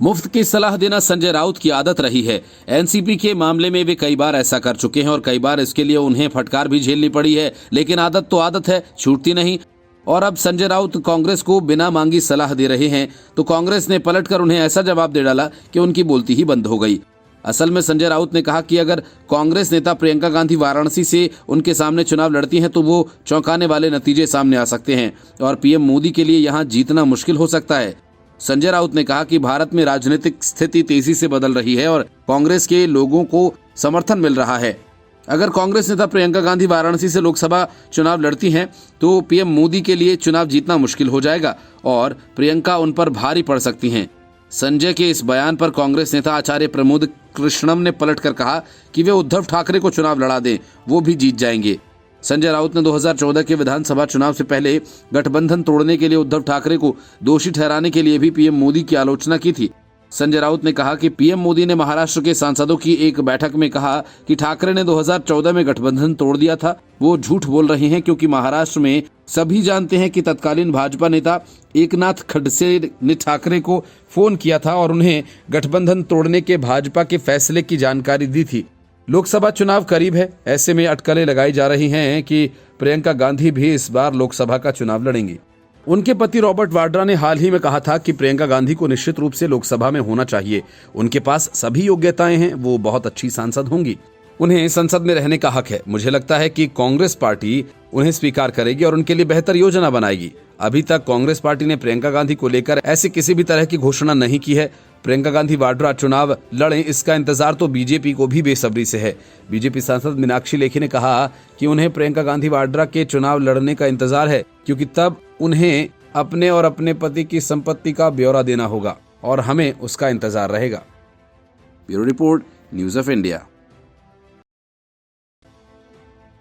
मुफ्त की सलाह देना संजय राउत की आदत रही है। एनसीपी के मामले में वे कई बार ऐसा कर चुके हैं और कई बार इसके लिए उन्हें फटकार भी झेलनी पड़ी है, लेकिन आदत तो आदत है, छूटती नहीं। और अब संजय राउत कांग्रेस को बिना मांगी सलाह दे रहे हैं तो कांग्रेस ने पलटकर उन्हें ऐसा जवाब दे डाला कि उनकी बोलती ही बंद हो गई। असल में संजय राउत ने कहा कि अगर कांग्रेस नेता प्रियंका गांधी वाराणसी से उनके सामने चुनाव लड़ती हैं तो वो चौंकाने वाले नतीजे सामने आ सकते हैं और पीएम मोदी के लिए यहां जीतना मुश्किल हो सकता है। संजय राउत ने कहा कि भारत में राजनीतिक स्थिति तेजी से बदल रही है और कांग्रेस के लोगों को समर्थन मिल रहा है। अगर कांग्रेस नेता प्रियंका गांधी वाराणसी से लोकसभा चुनाव लड़ती हैं तो पीएम मोदी के लिए चुनाव जीतना मुश्किल हो जाएगा और प्रियंका उन पर भारी पड़ सकती हैं। संजय के इस बयान पर कांग्रेस नेता आचार्य प्रमोद कृष्णम ने पलटकर कहा कि वे उद्धव ठाकरे को चुनाव लड़ा दें, वो भी जीत जाएंगे। संजय राउत ने 2014 के विधानसभा चुनाव से पहले गठबंधन तोड़ने के लिए उद्धव ठाकरे को दोषी ठहराने के लिए भी पीएम मोदी की आलोचना की थी। संजय राउत ने कहा कि पीएम मोदी ने महाराष्ट्र के सांसदों की एक बैठक में कहा कि ठाकरे ने 2014 में गठबंधन तोड़ दिया था। वो झूठ बोल रहे हैं क्योंकि महाराष्ट्र में सभी जानते हैं कि तत्कालीन भाजपा नेता एकनाथ खडसे ने ठाकरे को फोन किया था और उन्हें गठबंधन तोड़ने के भाजपा के फैसले की जानकारी दी थी। लोकसभा चुनाव करीब है, ऐसे में अटकलें लगाई जा रही हैं कि प्रियंका गांधी भी इस बार लोकसभा का चुनाव लड़ेंगी। उनके पति रॉबर्ट वाड्रा ने हाल ही में कहा था कि प्रियंका गांधी को निश्चित रूप से लोकसभा में होना चाहिए। उनके पास सभी योग्यताएं हैं, वो बहुत अच्छी सांसद होंगी, उन्हें संसद में रहने का हक है। मुझे लगता है कि कांग्रेस पार्टी उन्हें स्वीकार करेगी और उनके लिए बेहतर योजना बनाएगी। अभी तक कांग्रेस पार्टी ने प्रियंका गांधी को लेकर ऐसी किसी भी तरह की घोषणा नहीं की है। प्रियंका गांधी वाड्रा चुनाव लड़ें, इसका इंतजार तो बीजेपी को भी बेसब्री से है। बीजेपी सांसद मीनाक्षी लेखी ने कहा कि उन्हें प्रियंका गांधी वाड्रा के चुनाव लड़ने का इंतजार है क्योंकि तब उन्हें अपने और अपने पति की संपत्ति का ब्यौरा देना होगा और हमें उसका इंतजार रहेगा। Bureau report, news of India.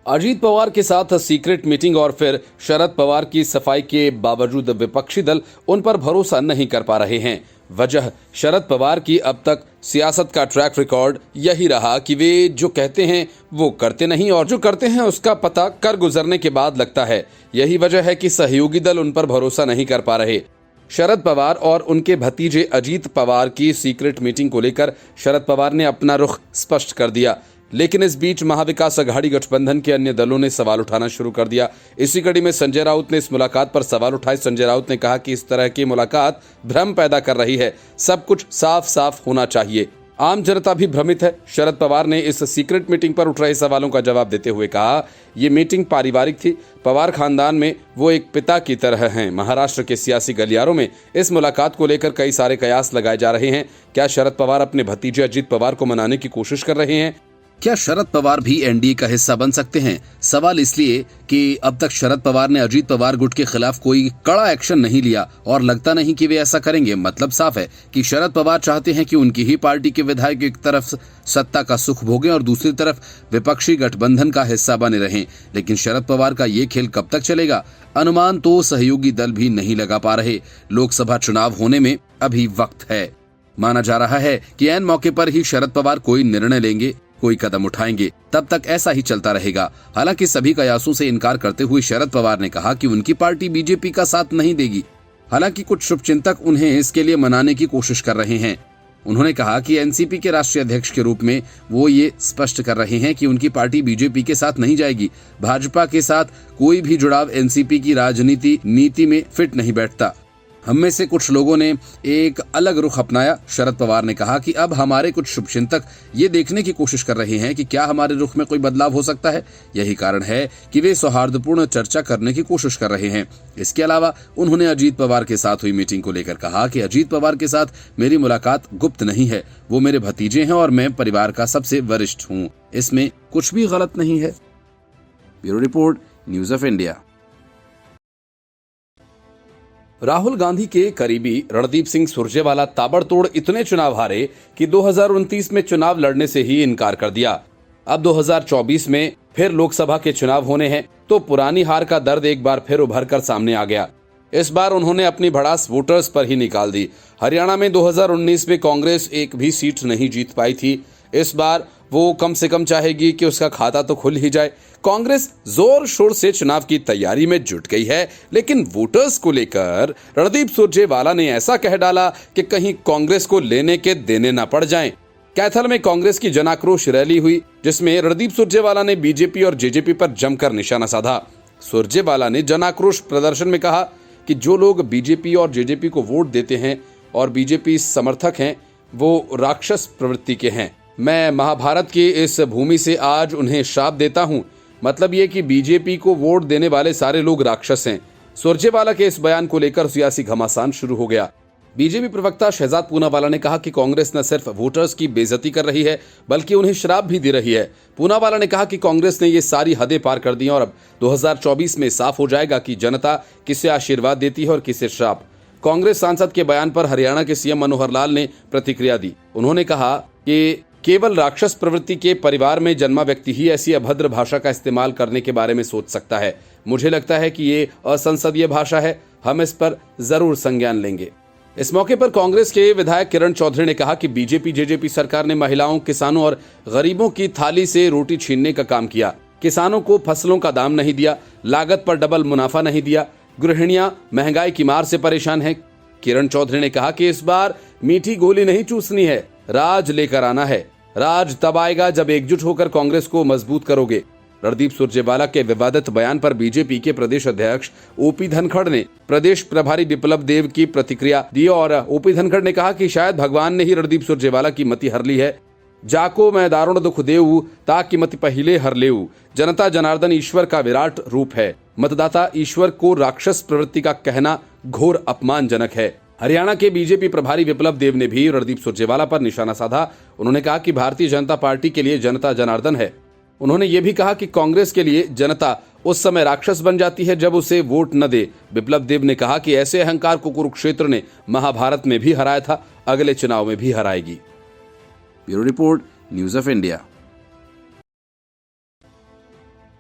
Ajit Pawar के साथ सीक्रेट मीटिंग और फिर शरद पवार की सफाई के बावजूद विपक्षी दल उन पर भरोसा नहीं कर पा रहे हैं। वजह शरद पवार की अब तक सियासत का ट्रैक रिकॉर्ड यही रहा कि वे जो कहते हैं वो करते नहीं और जो करते हैं उसका पता कर गुजरने के बाद लगता है। यही वजह है कि सहयोगी दल उन पर भरोसा नहीं कर पा रहे। शरद पवार और उनके भतीजे अजीत पवार की सीक्रेट मीटिंग को लेकर शरद पवार ने अपना रुख स्पष्ट कर दिया, लेकिन इस बीच महाविकास अघाड़ी गठबंधन के अन्य दलों ने सवाल उठाना शुरू कर दिया। इसी कड़ी में संजय राउत ने इस मुलाकात पर सवाल उठाए। संजय राउत ने कहा कि इस तरह की मुलाकात भ्रम पैदा कर रही है, सब कुछ साफ साफ होना चाहिए, आम जनता भी भ्रमित है। शरद पवार ने इस सीक्रेट मीटिंग पर उठ रहे सवालों का जवाब देते हुए कहा, ये मीटिंग पारिवारिक थी, पवार खानदान में वो एक पिता की तरह हैं। महाराष्ट्र के सियासी गलियारों में इस मुलाकात को लेकर कई सारे कयास लगाए जा रहे हैं। क्या शरद पवार अपने भतीजे अजीत पवार को मनाने की कोशिश कर रहे हैं? क्या शरद पवार भी एनडीए का हिस्सा बन सकते हैं? सवाल इसलिए कि अब तक शरद पवार ने अजीत पवार गुट के खिलाफ कोई कड़ा एक्शन नहीं लिया और लगता नहीं कि वे ऐसा करेंगे। मतलब साफ है कि शरद पवार चाहते हैं कि उनकी ही पार्टी के विधायक एक तरफ सत्ता का सुख भोगें और दूसरी तरफ विपक्षी गठबंधन का हिस्सा बने रहें। लेकिन शरद पवार का ये खेल कब तक चलेगा, अनुमान तो सहयोगी दल भी नहीं लगा पा रहे। लोकसभा चुनाव होने में अभी वक्त है। माना जा रहा है कि ऐन मौके पर ही शरद पवार कोई निर्णय लेंगे, कोई कदम उठाएंगे। तब तक ऐसा ही चलता रहेगा। हालांकि सभी कयासों से इनकार करते हुए शरद पवार ने कहा कि उनकी पार्टी बीजेपी का साथ नहीं देगी। हालांकि कुछ शुभचिंतक उन्हें इसके लिए मनाने की कोशिश कर रहे हैं। उन्होंने कहा कि एनसीपी के राष्ट्रीय अध्यक्ष के रूप में वो ये स्पष्ट कर रहे हैं कि उनकी पार्टी बीजेपी के साथ नहीं जाएगी। भाजपा के साथ कोई भी जुड़ाव एनसीपी की राजनीति नीति में फिट नहीं बैठता। हम में से कुछ लोगों ने एक अलग रुख अपनाया। शरद पवार ने कहा कि अब हमारे कुछ शुभचिंतक ये देखने की कोशिश कर रहे हैं कि क्या हमारे रुख में कोई बदलाव हो सकता है। यही कारण है कि वे सौहार्दपूर्ण चर्चा करने की कोशिश कर रहे हैं। इसके अलावा उन्होंने अजीत पवार के साथ हुई मीटिंग को लेकर कहा कि अजीत पवार के साथ मेरी मुलाकात गुप्त नहीं है, वो मेरे भतीजे हैं और मैं परिवार का सबसे वरिष्ठ हूँ, इसमें कुछ भी गलत नहीं है। Bureau report, news of India. Rahul Gandhi के करीबी रणदीप सिंह सुरजेवाला ताबड़तोड़ इतने चुनाव हारे कि 2029 में चुनाव लड़ने से ही इनकार कर दिया। अब 2024 में फिर लोकसभा के चुनाव होने हैं तो पुरानी हार का दर्द एक बार फिर उभर कर सामने आ गया। इस बार उन्होंने अपनी भड़ास वोटर्स पर ही निकाल दी। हरियाणा में 2019 में कांग्रेस एक भी सीट नहीं जीत पाई थी। इस बार वो कम से कम चाहेगी कि उसका खाता तो खुल ही जाए। कांग्रेस जोर शोर से चुनाव की तैयारी में जुट गई है, लेकिन वोटर्स को लेकर रणदीप सुरजेवाला ने ऐसा कह डाला कि कहीं कांग्रेस को लेने के देने ना पड़ जाएं। कैथल में कांग्रेस की जनाक्रोश रैली हुई, जिसमें रणदीप सुरजेवाला ने बीजेपी और जेजेपी पर जमकर निशाना साधा। सुरजेवाला ने जनाक्रोश प्रदर्शन में कहा कि जो लोग बीजेपी और जेजेपी को वोट देते हैं और बीजेपी समर्थक हैं, वो राक्षस प्रवृत्ति के हैं। मैं महाभारत की इस भूमि से आज उन्हें श्राप देता हूं। मतलब ये कि बीजेपी को वोट देने वाले सारे लोग राक्षस हैं। सुरजेवाला के इस बयान को लेकर सियासी घमासान शुरू हो गया। बीजेपी प्रवक्ता शहजाद पूनावाला ने कहा कि कांग्रेस न सिर्फ वोटर्स की बेइज्जती कर रही है, बल्कि उन्हें श्राप भी दे रही है। पूनावाला ने कहा कि कांग्रेस ने ये सारी हदें पार कर दी और अब 2024 में साफ हो जाएगा कि जनता किसे आशीर्वाद देती है और किसे श्राप। कांग्रेस सांसद के बयान पर हरियाणा के सीएम मनोहर लाल ने प्रतिक्रिया दी। उन्होंने कहा कि केवल राक्षस प्रवृत्ति के परिवार में जन्मा व्यक्ति ही ऐसी अभद्र भाषा का इस्तेमाल करने के बारे में सोच सकता है। मुझे लगता है कि ये असंसदीय भाषा है। हम इस पर जरूर संज्ञान लेंगे। इस मौके पर कांग्रेस के विधायक किरण चौधरी ने कहा कि बीजेपी जेजेपी सरकार ने महिलाओं, किसानों और गरीबों की थाली से रोटी छीनने का काम किया। किसानों को फसलों का दाम नहीं दिया, लागत पर डबल मुनाफा नहीं दिया, गृहिणियां महंगाई की मार से परेशान हैं। किरण चौधरी ने कहा कि इस बार मीठी गोली नहीं चूसनी है, राज लेकर आना है। राज तब आएगा जब एकजुट होकर कांग्रेस को मजबूत करोगे। रणदीप सुरजेवाला के विवादित बयान पर बीजेपी के प्रदेश अध्यक्ष ओपी धनखड़ ने प्रदेश प्रभारी विप्लव देव की प्रतिक्रिया दी और ओपी धनखड़ ने कहा कि शायद भगवान ने ही रणदीप सुरजेवाला की मति हर ली है। जाको मैं दारुण दुख देऊ ताकि मति पहिले हर लेऊ। जनता जनार्दन ईश्वर का विराट रूप है। मतदाता ईश्वर को राक्षस प्रवृत्ति का कहना घोर अपमानजनक है। हरियाणा के बीजेपी प्रभारी विप्लव देव ने भी रणदीप सुरजेवाला पर निशाना साधा। उन्होंने कहा कि भारतीय जनता पार्टी के लिए जनता जनार्दन है। उन्होंने ये भी कहा कि कांग्रेस के लिए जनता उस समय राक्षस बन जाती है जब उसे वोट न दे। विप्लव देव ने कहा कि ऐसे अहंकार को कुरुक्षेत्र ने महाभारत में भी हराया था, अगले चुनाव में भी हराएगी। Bureau report, news of India.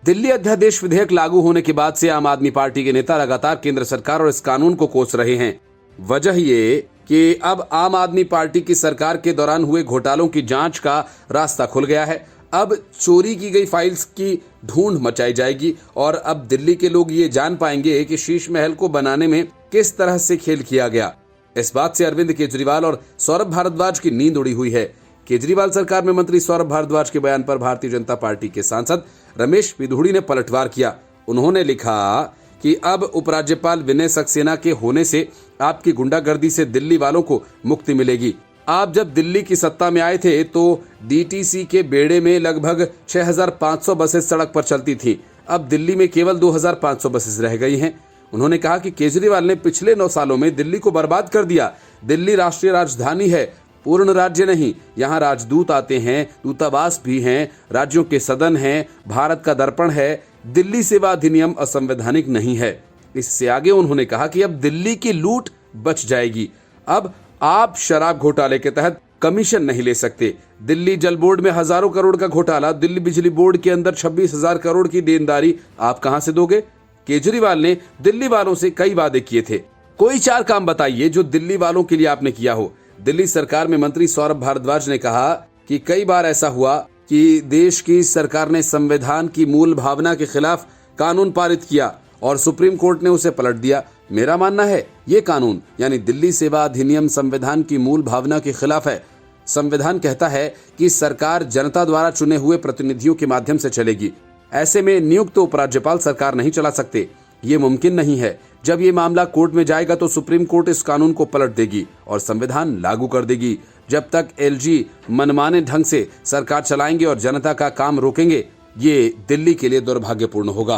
Delhi अध्यादेश विधेयक लागू होने के बाद से आम आदमी पार्टी के नेता लगातार केंद्र सरकार और इस कानून को कोस रहे हैं। वजह ये कि अब आम आदमी पार्टी की सरकार के दौरान हुए घोटालों की जांच का रास्ता खुल गया है। अब चोरी की गई फाइल्स की ढूंढ मचाई जाएगी और अब दिल्ली के लोग ये जान पाएंगे कि शीश महल को बनाने में किस तरह से खेल किया गया। इस बात से अरविंद केजरीवाल और सौरभ भारद्वाज की नींद उड़ी हुई है। केजरीवाल सरकार में मंत्री सौरभ भारद्वाज के बयान पर भारतीय जनता पार्टी के सांसद रमेश पिधूड़ी ने पलटवार किया। उन्होंने लिखा कि अब उपराज्यपाल विनय सक्सेना के होने से आपकी गुंडागर्दी से दिल्ली वालों को मुक्ति मिलेगी। आप जब दिल्ली की सत्ता में आए थे तो डीटीसी के बेड़े में लगभग 6500 बसेस सड़क पर चलती थी। अब दिल्ली में केवल 2500 बसेस रह गई हैं। उन्होंने कहा कि केजरीवाल ने पिछले 9 सालों में दिल्ली को बर्बाद कर दिया। दिल्ली राष्ट्रीय राजधानी है, पूर्ण राज्य नहीं। यहाँ राजदूत आते हैं, दूतावास भी हैं, राज्यों के सदन हैं, भारत का दर्पण है। दिल्ली सेवा अधिनियम असंवैधानिक नहीं है। इससे आगे उन्होंने कहा कि अब दिल्ली की लूट बच जाएगी। अब आप शराब घोटाले के तहत कमीशन नहीं ले सकते। दिल्ली जल बोर्ड में हजारों करोड़ का घोटाला, दिल्ली बिजली बोर्ड के अंदर 26,000 करोड़ की देनदारी आप कहां से दोगे? केजरीवाल ने दिल्ली वालों से कई वादे किए थे। कोई 4 काम बताइए जो दिल्ली वालों के लिए आपने किया हो। दिल्ली सरकार में मंत्री सौरभ भारद्वाज ने कहा कि कई बार ऐसा हुआ कि देश की सरकार ने संविधान की मूल भावना के खिलाफ कानून पारित किया और सुप्रीम कोर्ट ने उसे पलट दिया। मेरा मानना है ये कानून यानी दिल्ली सेवा अधिनियम संविधान की मूल भावना के खिलाफ है। संविधान कहता है कि सरकार जनता द्वारा चुने हुए प्रतिनिधियों के माध्यम से चलेगी। ऐसे में नियुक्त उपराज्यपाल सरकार नहीं चला सकते। ये मुमकिन नहीं है। जब ये मामला कोर्ट में जाएगा तो सुप्रीम कोर्ट इस कानून को पलट देगी और संविधान लागू कर देगी। जब तक एलजी मनमाने ढंग से सरकार चलाएंगे और जनता का काम रोकेंगे, ये दिल्ली के लिए दुर्भाग्यपूर्ण होगा।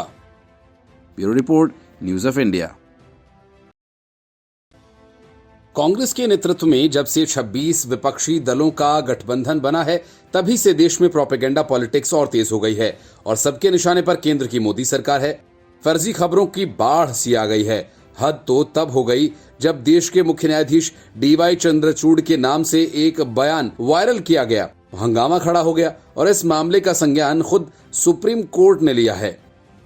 Bureau report, news of India. Congress के नेतृत्व में जब से 26 विपक्षी दलों का गठबंधन बना है, तभी से देश में प्रोपेगेंडा पॉलिटिक्स और तेज हो गई है और सबके निशाने पर केंद्र की मोदी सरकार है। फर्जी खबरों की बाढ़ सी आ गई है। हद तो तब हो गई जब देश के मुख्य न्यायाधीश डीवाई चंद्रचूड़ के नाम से एक बयान वायरल किया गया, हंगामा खड़ा हो गया और इस मामले का संज्ञान खुद सुप्रीम कोर्ट ने लिया है।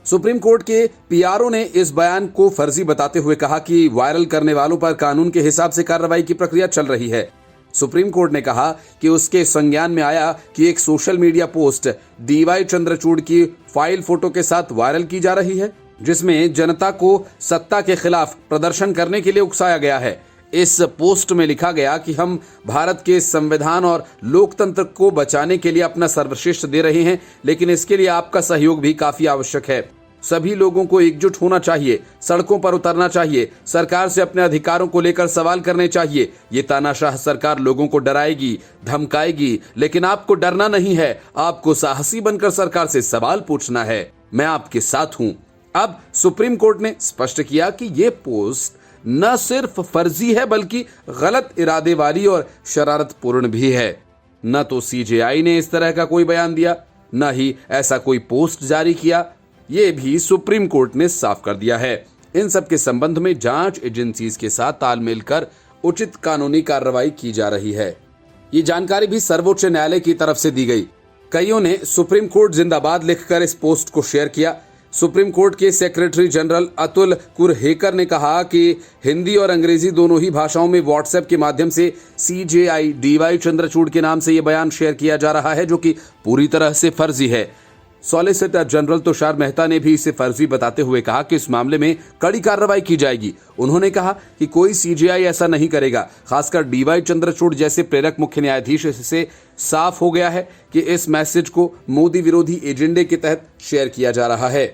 सुप्रीम कोर्ट के पीआरओ ने इस बयान को फर्जी बताते हुए कहा कि वायरल करने वालों पर कानून के हिसाब से कार्रवाई की प्रक्रिया चल रही है। सुप्रीम कोर्ट ने कहा कि उसके संज्ञान में आया कि एक social media post DY Chandrachud की फाइल फोटो के साथ वायरल की जा रही है, जिसमें जनता को सत्ता के खिलाफ प्रदर्शन करने के लिए उकसाया गया है। इस पोस्ट में लिखा गया कि हम भारत के संविधान और लोकतंत्र को बचाने के लिए अपना सर्वश्रेष्ठ दे रहे हैं, लेकिन इसके लिए आपका सहयोग भी काफी आवश्यक है। सभी लोगों को एकजुट होना चाहिए, सड़कों पर उतरना चाहिए, सरकार से अपने अधिकारों को लेकर सवाल करने चाहिए। ये तानाशाह सरकार लोगों को डराएगी, धमकाएगी, लेकिन आपको डरना नहीं है। आपको साहसी बनकर सरकार से सवाल पूछना है। मैं आपके साथ हूं। अब सुप्रीम कोर्ट ने स्पष्ट किया कि ये पोस्ट न सिर्फ फर्जी है बल्कि गलत इरादे वाली और शरारतपूर्ण भी है। न तो सीजेआई ने इस तरह का कोई बयान दिया, न ही ऐसा कोई पोस्ट जारी किया। ये भी सुप्रीम कोर्ट ने साफ कर दिया है। इन सब के संबंध में जांच एजेंसीज के साथ तालमेल कर उचित कानूनी कार्रवाई की जा रही है। ये जानकारी भी सर्वोच्च न्यायालय की तरफ से दी गई। कईयों ने सुप्रीम कोर्ट जिंदाबाद लिखकर इस पोस्ट को शेयर किया। सुप्रीम कोर्ट के सेक्रेटरी जनरल अतुल कुरहेकर ने कहा कि हिंदी और अंग्रेजी दोनों ही भाषाओं में व्हाट्सएप के माध्यम से सीजेआई डीवाई चंद्रचूड़ के नाम से यह बयान शेयर किया जा रहा है, जो कि पूरी तरह से फर्जी है। सॉलिसिटर जनरल तुषार मेहता ने भी इसे फर्जी बताते हुए कहा कि इस मामले में कड़ी कार्रवाई की जाएगी। उन्होंने कहा कि कोई सीजेआई ऐसा नहीं करेगा। खासकर डीवाई चंद्रचूड़ जैसे प्रेरक मुख्य न्यायाधीश से साफ हो गया है कि इस मैसेज को मोदी विरोधी एजेंडे के तहत शेयर किया जा रहा है।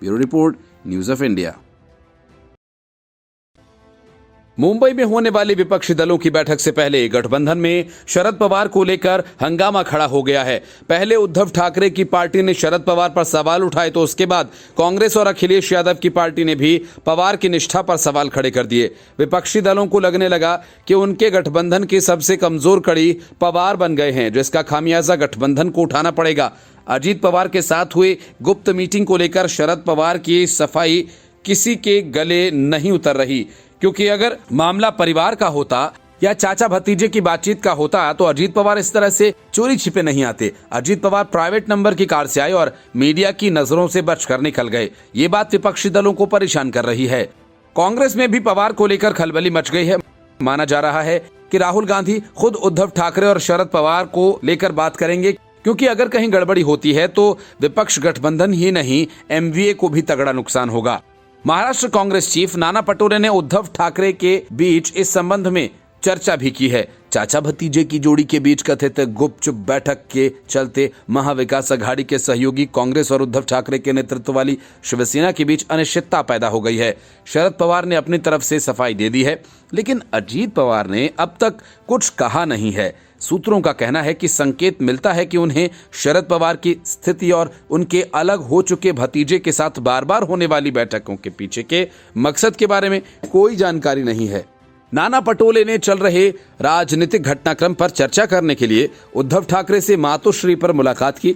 Bureau report, news of India. Mumbai में होने वाली विपक्षी दलों की बैठक से पहले गठबंधन में शरद पवार को लेकर हंगामा खड़ा हो गया है। पहले उद्धव ठाकरे की पार्टी ने शरद पवार पर सवाल उठाए, तो उसके बाद कांग्रेस और अखिलेश यादव की पार्टी ने भी पवार की निष्ठा पर सवाल खड़े कर दिए। विपक्षी दलों को लगने लगा कि उनके गठबंधन की सबसे कमजोर कड़ी पवार बन गए हैं, जिसका खामियाजा गठबंधन को उठाना पड़ेगा। अजीत पवार के साथ हुई गुप्त मीटिंग को लेकर शरद पवार की सफाई किसी के गले नहीं उतर रही, क्योंकि अगर मामला परिवार का होता या चाचा भतीजे की बातचीत का होता तो अजीत पवार इस तरह से चोरी छिपे नहीं आते। अजीत पवार प्राइवेट नंबर की कार से आए और मीडिया की नजरों से बचकर निकल गए। ये बात विपक्षी दलों को परेशान कर रही है। कांग्रेस में भी पवार को लेकर खलबली मच गई है। माना जा रहा है कि राहुल गांधी खुद उद्धव ठाकरे और शरद पवार को लेकर बात करेंगे, क्योंकि अगर कहीं गड़बड़ी होती है तो विपक्ष गठबंधन ही नहीं, एमवीए को भी तगड़ा नुकसान होगा। महाराष्ट्र कांग्रेस चीफ नाना पटोले ने उद्धव ठाकरे के बीच इस संबंध में चर्चा भी की है। चाचा भतीजे की जोड़ी के बीच कथित गुपचुप बैठक के चलते महाविकास अघाड़ी के सहयोगी कांग्रेस और उद्धव ठाकरे के नेतृत्व वाली शिवसेना के बीच अनिश्चितता पैदा हो गई है। शरद पवार ने अपनी तरफ से सफाई दे दी है, लेकिन अजीत पवार ने अब तक कुछ कहा नहीं है। सूत्रों का कहना है कि संकेत मिलता है कि उन्हें शरद पवार की स्थिति और उनके अलग हो चुके भतीजे के साथ बार बार होने वाली बैठकों के पीछे के मकसद के बारे में कोई जानकारी नहीं है। नाना पटोले ने चल रहे राजनीतिक घटनाक्रम पर चर्चा करने के लिए उद्धव ठाकरे से मातोश्री पर मुलाकात की।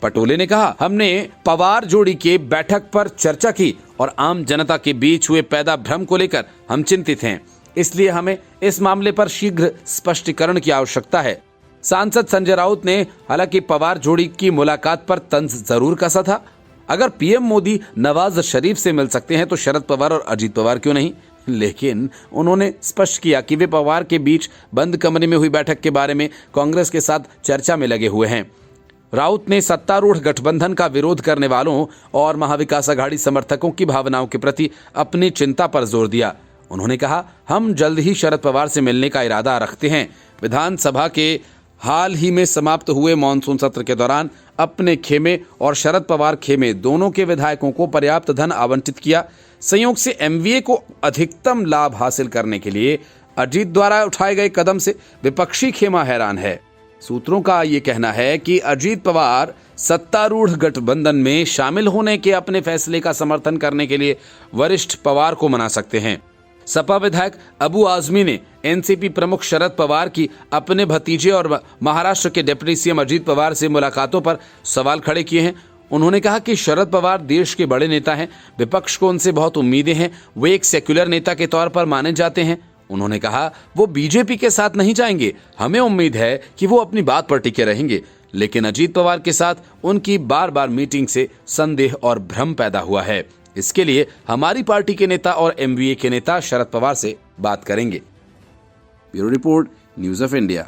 पटोले ने कहा, हमने पवार जोड़ी के बैठक पर चर्चा की और आम जनता के बीच हुए पैदा भ्रम को लेकर हम चिंतित हैं, इसलिए हमें इस मामले पर शीघ्र स्पष्टीकरण की आवश्यकता है। सांसद संजय राउत ने हालांकि पवार जोड़ी की मुलाकात पर तंज जरूर कसा था। अगर पीएम मोदी नवाज शरीफ से मिल सकते हैं तो शरद पवार और अजीत पवार क्यों नहीं, लेकिन उन्होंने स्पष्ट किया कि वे पवार के बीच बंद कमरे में हुई बैठक के बारे में कांग्रेस के साथ चर्चा में लगे हुए हैं। राउत ने सत्तारूढ़ गठबंधन का विरोध करने वालों और महाविकास अघाड़ी समर्थकों की भावनाओं के प्रति अपनी चिंता पर जोर दिया। उन्होंने कहा, हम जल्द ही शरद पवार से मिलने का इरादा रखते हैं। विधानसभा के हाल ही में समाप्त हुए मानसून सत्र के दौरान अपने खेमे और शरद पवार खेमे दोनों के विधायकों को पर्याप्त धन आवंटित किया। संयोग से एमवीए को अधिकतम लाभ हासिल करने के लिए अजीत द्वारा उठाए गए कदम से विपक्षी खेमा हैरान है। सूत्रों का ये कहना है कि अजीत पवार सत्तारूढ़ गठबंधन में शामिल होने के अपने फैसले का समर्थन करने के लिए वरिष्ठ पवार को मना सकते हैं। सपा विधायक अबू आजमी ने एनसीपी प्रमुख शरद पवार की अपने भतीजे और महाराष्ट्र के डिप्टी सीएम अजीत पवार से मुलाकातों पर सवाल खड़े किए हैं। उन्होंने कहा कि शरद पवार देश के बड़े नेता हैं, विपक्ष को उनसे बहुत उम्मीदें हैं, वे एक सेक्युलर नेता के तौर पर माने जाते हैं। उन्होंने कहा, वो बीजेपी के साथ नहीं जाएंगे, हमें उम्मीद है कि वो अपनी बात पर टिके रहेंगे। लेकिन अजीत पवार के साथ उनकी बार बार मीटिंग से संदेह और भ्रम पैदा हुआ है। इसके लिए हमारी पार्टी के नेता और एमवीए के नेता शरद पवार से बात करेंगे। Bureau report, news of India.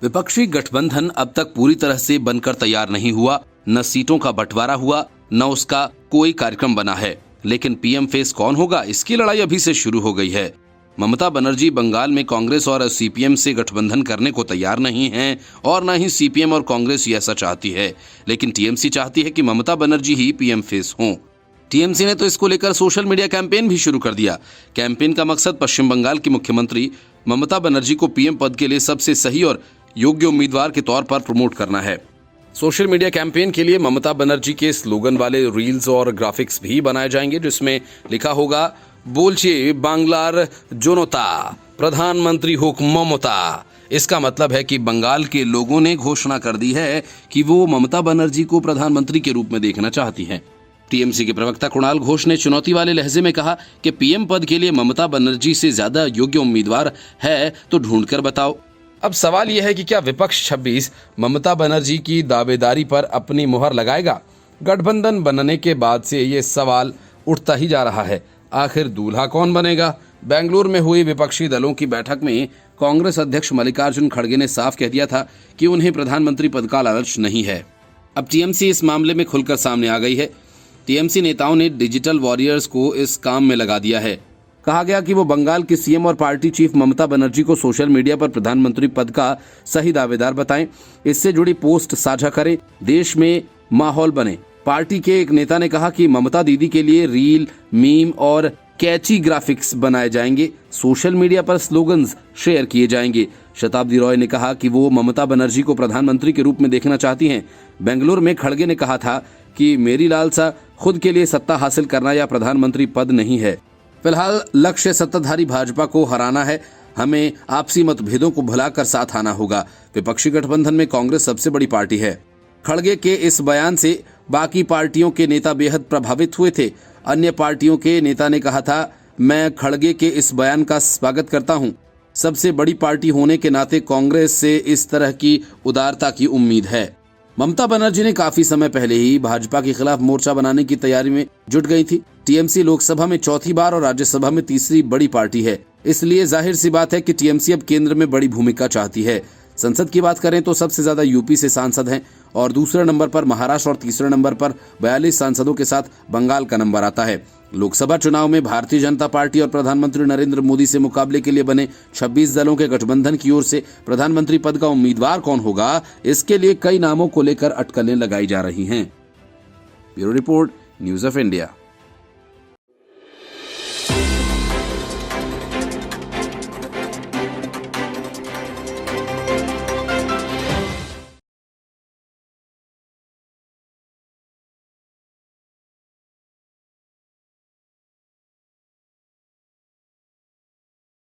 विपक्षी गठबंधन अब तक पूरी तरह से बनकर तैयार नहीं हुआ, न सीटों का बंटवारा हुआ, न उसका कोई कार्यक्रम बना है। लेकिन पीएम फेस कौन होगा, इसकी लड़ाई अभी से शुरू हो गई है। ममता बनर्जी बंगाल में कांग्रेस और सीपीएम से गठबंधन करने को तैयार नहीं हैं और न ही सीपीएम और कांग्रेस ऐसा चाहती है। लेकिन टीएमसी चाहती है कि ममता बनर्जी ही पीएम फेस हों। टीएमसी ने तो इसको लेकर सोशल मीडिया कैंपेन भी शुरू कर दिया। कैंपेन का मकसद पश्चिम बंगाल की मुख्यमंत्री ममता बनर्जी को पीएम पद के लिए सबसे सही और योग्य उम्मीदवार के तौर पर प्रमोट करना है। सोशल मीडिया कैंपेन के लिए ममता बनर्जी के स्लोगन वाले रील्स और ग्राफिक्स भी बनाए जाएंगे, जिसमें लिखा होगा बोलचे बांग्लार जोनता, प्रधानमंत्री होक ममता। इसका मतलब है कि बंगाल के लोगों ने घोषणा कर दी है कि वो ममता बनर्जी को प्रधानमंत्री के रूप में देखना चाहती हैं। टीएमसी के प्रवक्ता कुणाल घोष ने चुनौती वाले लहजे में कहा कि पीएम पद के लिए ममता बनर्जी से ज्यादा योग्य उम्मीदवार है तो ढूंढकर बताओ। अब सवाल यह है कि क्या विपक्ष 26 ममता बनर्जी की दावेदारी पर अपनी मुहर लगाएगा? गठबंधन बनने के बाद से ये सवाल उठता ही जा रहा है, आखिर दूल्हा कौन बनेगा? बेंगलुरु में हुई विपक्षी दलों की बैठक में कांग्रेस अध्यक्ष मल्लिकार्जुन खड़गे ने साफ कह दिया था कि उन्हें प्रधानमंत्री पद का लालच नहीं है। अब टीएमसी इस मामले में खुलकर सामने आ गई है। टीएमसी नेताओं ने डिजिटल वॉरियर्स को इस काम में लगा दिया है। कहा गया कि वो बंगाल की सीएम और पार्टी चीफ ममता बनर्जी को सोशल मीडिया पर प्रधानमंत्री पद का सही दावेदार बताएं, इससे जुड़ी पोस्ट साझा करें, देश में माहौल बने। पार्टी के एक नेता ने कहा कि ममता दीदी के लिए रील, मीम और कैची ग्राफिक्स बनाए जाएंगे, सोशल मीडिया पर स्लोगन्स शेयर किए जाएंगे। शताब्दी रॉय ने कहा कि वो ममता बनर्जी को प्रधानमंत्री के रूप में देखना चाहती हैं। बेंगलुरु में खड़गे ने कहा था कि मेरी लालसा खुद के लिए सत्ता हासिल करना या प्रधानमंत्री पद नहीं है। फिलहाल लक्ष्य सत्ताधारी भाजपा को हराना है। हमें आपसी मतभेदों को भुलाकर साथ आना होगा। विपक्षी गठबंधन में कांग्रेस सबसे बड़ी पार्टी है। खड़गे के इस बयान से बाकी पार्टियों के नेता बेहद प्रभावित हुए थे। अन्य पार्टियों के नेता ने कहा था, मैं खड़गे के इस बयान का स्वागत करता हूं। सबसे बड़ी पार्टी होने के नाते कांग्रेस से इस तरह की उदारता की उम्मीद है। ममता बनर्जी ने काफी समय पहले ही भाजपा के खिलाफ मोर्चा बनाने की तैयारी में जुट गई थी। टीएमसी लोकसभा में चौथी बार और राज्यसभा में तीसरी बड़ी पार्टी है, इसलिए जाहिर सी बात है कि टीएमसी अब केंद्र में बड़ी भूमिका चाहती है। संसद की बात करें तो सबसे ज्यादा यूपी से सांसद हैं और दूसरे नंबर पर महाराष्ट्र और तीसरे नंबर पर 42 सांसदों के साथ बंगाल का नंबर आता है। लोकसभा चुनाव में भारतीय जनता पार्टी और प्रधानमंत्री नरेंद्र मोदी से मुकाबले के लिए बने 26 दलों के गठबंधन की ओर से प्रधानमंत्री पद का उम्मीदवार कौन होगा, इसके लिए कई नामों को लेकर अटकलें लगाई जा रही हैं। Bureau report, news of India.